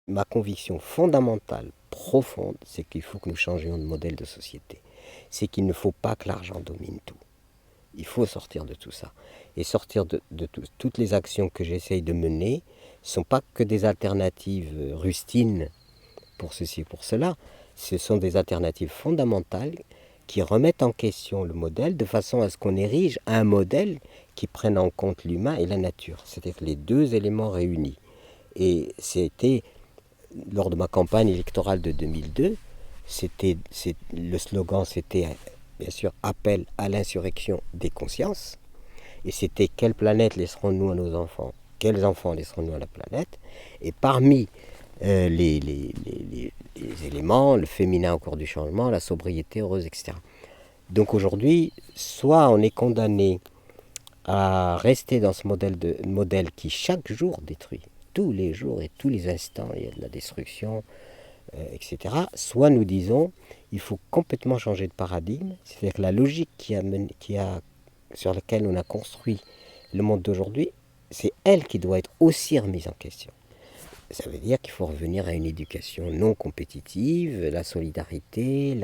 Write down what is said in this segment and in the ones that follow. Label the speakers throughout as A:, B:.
A: Ma conviction fondamentale, profonde, c'est qu'il faut que nous changions de modèle de société. C'est qu'il ne faut pas que l'argent domine tout. Il faut sortir de tout ça. Et sortir de toutes les actions que j'essaye de mener ne sont pas que des alternatives rustines pour ceci et pour cela. Ce sont des alternatives fondamentales qui remettent en question le modèle de façon à ce qu'on érige un modèle qui prenne en compte l'humain et la nature. C'est-à-dire les deux éléments réunis. Et c'était, lors de ma campagne électorale de 2002, le slogan c'était bien sûr appel à l'insurrection des consciences. Et c'était quelle planète laisserons-nous à nos enfants? Quels enfants laisserons-nous à la planète? Et parmi les éléments, le féminin au cours du changement, la sobriété heureuse, etc. Donc aujourd'hui, soit on est condamné à rester dans ce modèle qui chaque jour détruit, tous les jours et tous les instants, il y a de la destruction, etc. Soit nous disons, il faut complètement changer de paradigme, c'est-à-dire que la logique sur laquelle on a construit le monde d'aujourd'hui, c'est elle qui doit être aussi remise en question. Ça veut dire qu'il faut revenir à une éducation non compétitive, la solidarité,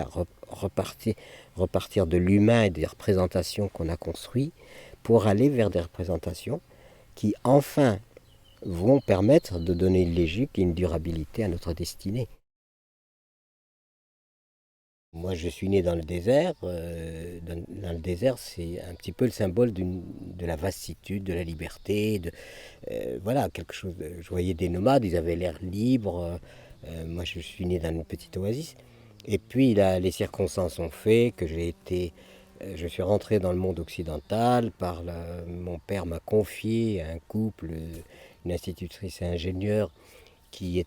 A: repartir de l'humain et des représentations qu'on a construites pour aller vers des représentations qui enfin vont permettre de donner une logique et une durabilité à notre destinée. Moi, je suis né dans le désert. Dans le désert, c'est un petit peu le symbole de la vastitude, de la liberté. Voilà, quelque chose. Je voyais des nomades, ils avaient l'air libres. Moi, je suis né dans une petite oasis. Et puis, là, les circonstances ont fait que je suis rentré dans le monde occidental. Mon père m'a confié à un couple, une institutrice et ingénieur qui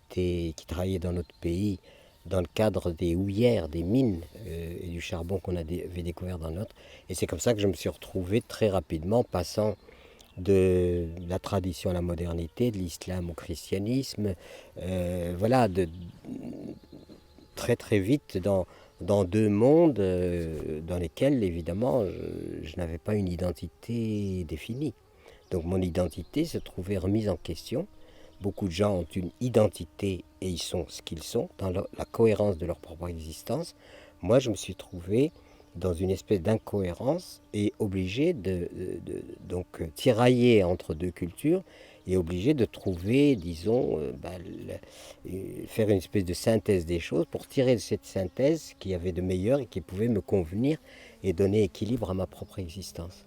A: travaillait dans notre pays dans le cadre des houillères, des mines et du charbon qu'on avait découvert dans notre. Et c'est comme ça que je me suis retrouvé très rapidement, passant de la tradition à la modernité, de l'islam au christianisme, voilà, très très vite dans deux mondes dans lesquels évidemment je n'avais pas une identité définie. Donc mon identité se trouvait remise en question. Beaucoup de gens ont une identité et ils sont ce qu'ils sont, dans la cohérence de leur propre existence. Moi, je me suis trouvé dans une espèce d'incohérence et obligé donc tirailler entre deux cultures et obligé de trouver, disons, faire une espèce de synthèse des choses pour tirer de cette synthèse ce qu'il y avait de meilleur et qui pouvait me convenir et donner équilibre à ma propre existence.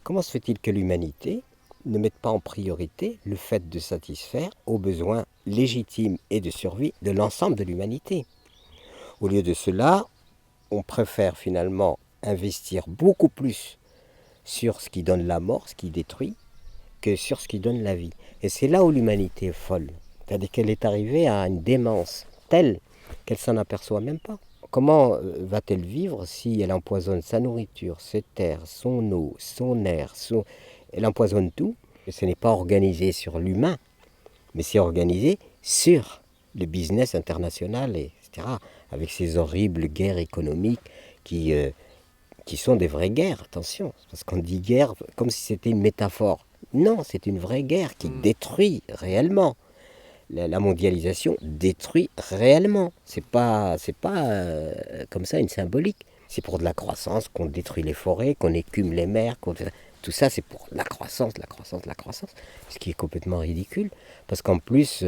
A: Comment se fait-il que l'humanité ne mette pas en priorité le fait de satisfaire aux besoins légitimes et de survie de l'ensemble de l'humanité? Au lieu de cela, on préfère finalement investir beaucoup plus sur ce qui donne la mort, ce qui détruit, que sur ce qui donne la vie. Et c'est là où l'humanité est folle. C'est-à-dire qu'elle est arrivée à une démence telle qu'elle s'en aperçoit même pas. Comment va-t-elle vivre si elle empoisonne sa nourriture, ses terres, son eau, son air, elle empoisonne tout? Et ce n'est pas organisé sur l'humain, mais c'est organisé sur le business international, etc., avec ces horribles guerres économiques qui sont des vraies guerres, attention, parce qu'on dit guerre comme si c'était une métaphore. Non, c'est une vraie guerre qui détruit réellement. La mondialisation détruit réellement. C'est pas comme ça une symbolique. C'est pour de la croissance qu'on détruit les forêts, qu'on écume les mers, tout ça c'est pour la croissance, la croissance, la croissance. Ce qui est complètement ridicule. Parce qu'en plus,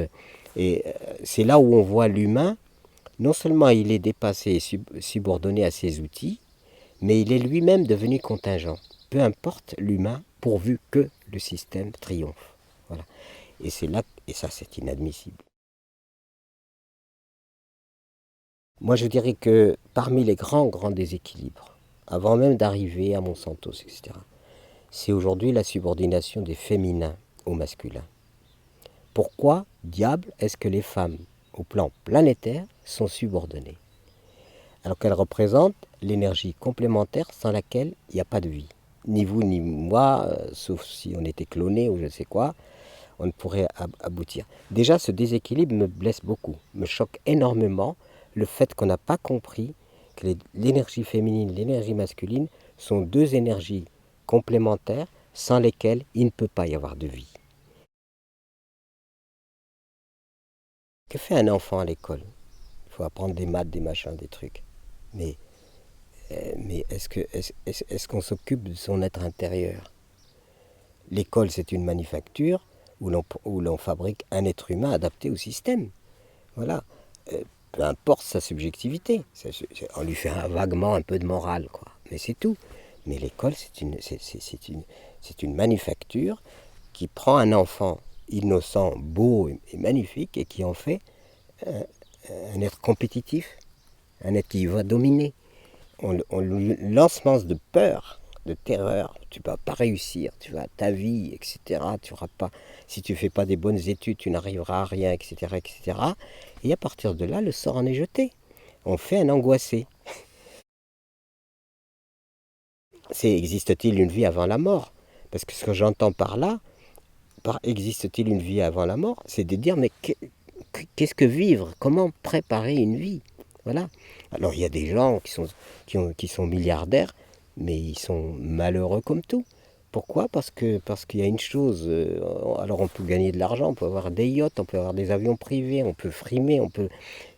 A: c'est là où on voit l'humain, non seulement il est dépassé et subordonné à ses outils, mais il est lui-même devenu contingent. Peu importe l'humain, pourvu que le système triomphe. Voilà. Et c'est là, et ça c'est inadmissible. Moi je dirais que parmi les grands déséquilibres, avant même d'arriver à Monsanto, etc., c'est aujourd'hui la subordination des féminins au masculin. Pourquoi, diable, est-ce que les femmes, au plan planétaire, sont subordonnées? Alors qu'elles représentent l'énergie complémentaire sans laquelle il n'y a pas de vie. Ni vous ni moi, sauf si on était cloné ou je ne sais quoi, on ne pourrait aboutir. Déjà, ce déséquilibre me blesse beaucoup, me choque énormément le fait qu'on n'a pas compris que l'énergie féminine et l'énergie masculine sont deux énergies complémentaires sans lesquelles il ne peut pas y avoir de vie. Que fait un enfant à l'école? Il faut apprendre des maths, des machins, des trucs. Mais, est-ce qu'on s'occupe de son être intérieur? L'école, c'est une manufacture où l'on fabrique un être humain adapté au système. Voilà. Peu importe sa subjectivité. On lui fait vaguement un peu de morale, quoi. Mais c'est tout. Mais l'école, c'est une manufacture qui prend un enfant innocent, beau et magnifique et qui en fait un être compétitif, un être qui va dominer. On lui lance de peur, de terreur. Tu ne vas pas réussir, tu vas ta vie, etc. Tu auras pas, si tu ne fais pas des bonnes études, tu n'arriveras à rien, etc., etc. Et à partir de là, le sort en est jeté. On fait un angoissé. Existe-t-il une vie avant la mort? Parce que ce que j'entends par là, existe-t-il une vie avant la mort? C'est de dire, mais qu'est-ce que vivre? Comment préparer une vie? Voilà. Alors il y a des gens qui sont milliardaires, mais ils sont malheureux comme tout. Pourquoi? Parce qu'il y a une chose, alors on peut gagner de l'argent, on peut avoir des yachts, on peut avoir des avions privés, on peut frimer, on peut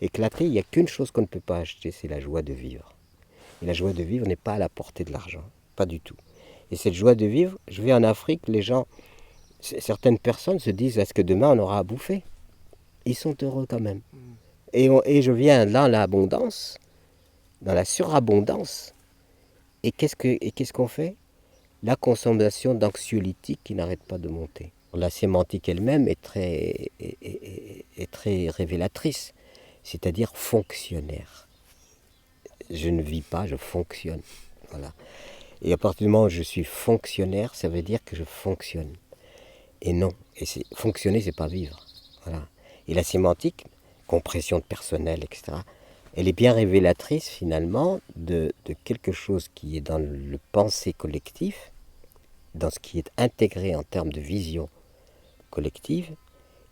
A: éclater. Il n'y a qu'une chose qu'on ne peut pas acheter, c'est la joie de vivre. Et la joie de vivre n'est pas à la portée de l'argent, pas du tout. Et cette joie de vivre, je vais en Afrique, les gens, certaines personnes se disent, est-ce que demain on aura à bouffer? Ils sont heureux quand même. Et je viens dans l'abondance, dans la surabondance. Et qu'est-ce qu'on fait? La consommation d'anxiolytiques qui n'arrête pas de monter. La sémantique elle-même est très révélatrice, c'est-à-dire fonctionnaire. Je ne vis pas, je fonctionne. Voilà. Et à partir du moment où je suis fonctionnaire, ça veut dire que je fonctionne. Et non, fonctionner, c'est pas vivre. Voilà. Et la sémantique, compression de personnel, etc., elle est bien révélatrice finalement de quelque chose qui est dans le pensée collectif, dans ce qui est intégré en termes de vision collective,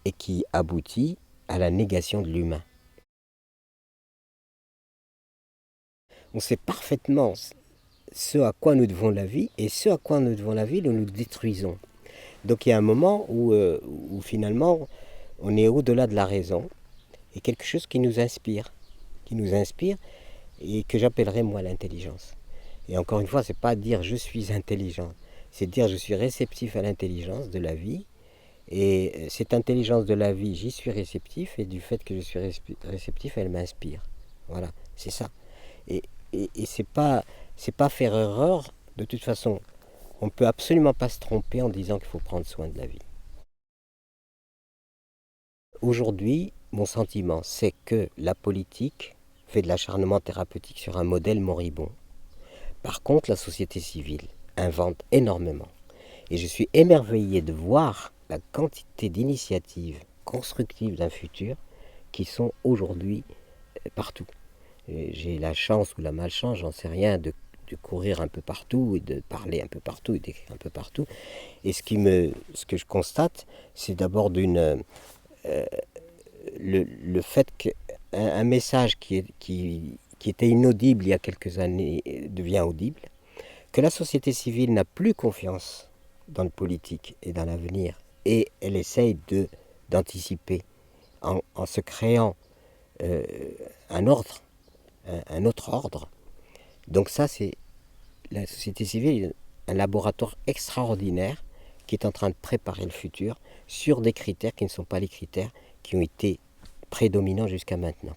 A: et qui aboutit à la négation de l'humain. On sait parfaitement ce à quoi nous devons la vie, et ce à quoi nous devons la vie, nous nous détruisons. Donc il y a un moment où finalement on est au-delà de la raison, et quelque chose qui nous inspire et que j'appellerais moi l'intelligence. Et encore une fois, c'est pas dire je suis intelligent, c'est dire je suis réceptif à l'intelligence de la vie, et cette intelligence de la vie, j'y suis réceptif, et du fait que je suis réceptif, elle m'inspire. Voilà, c'est ça. Et c'est pas faire erreur. De toute façon, on ne peut absolument pas se tromper en disant qu'il faut prendre soin de la vie. Aujourd'hui, mon sentiment, c'est que la politique fait de l'acharnement thérapeutique sur un modèle moribond. Par contre, la société civile invente énormément. Et je suis émerveillé de voir la quantité d'initiatives constructives d'un futur qui sont aujourd'hui partout. J'ai la chance ou la malchance, j'en sais rien, de courir un peu partout et de parler un peu partout et d'écrire un peu partout. Et ce que je constate, c'est d'abord le fait qu'un message qui était inaudible il y a quelques années devient audible, que la société civile n'a plus confiance dans le politique et dans l'avenir, et elle essaye d'anticiper en se créant un ordre, un autre ordre. Donc ça, c'est la société civile, un laboratoire extraordinaire qui est en train de préparer le futur sur des critères qui ne sont pas les critères qui ont été prédominants jusqu'à maintenant.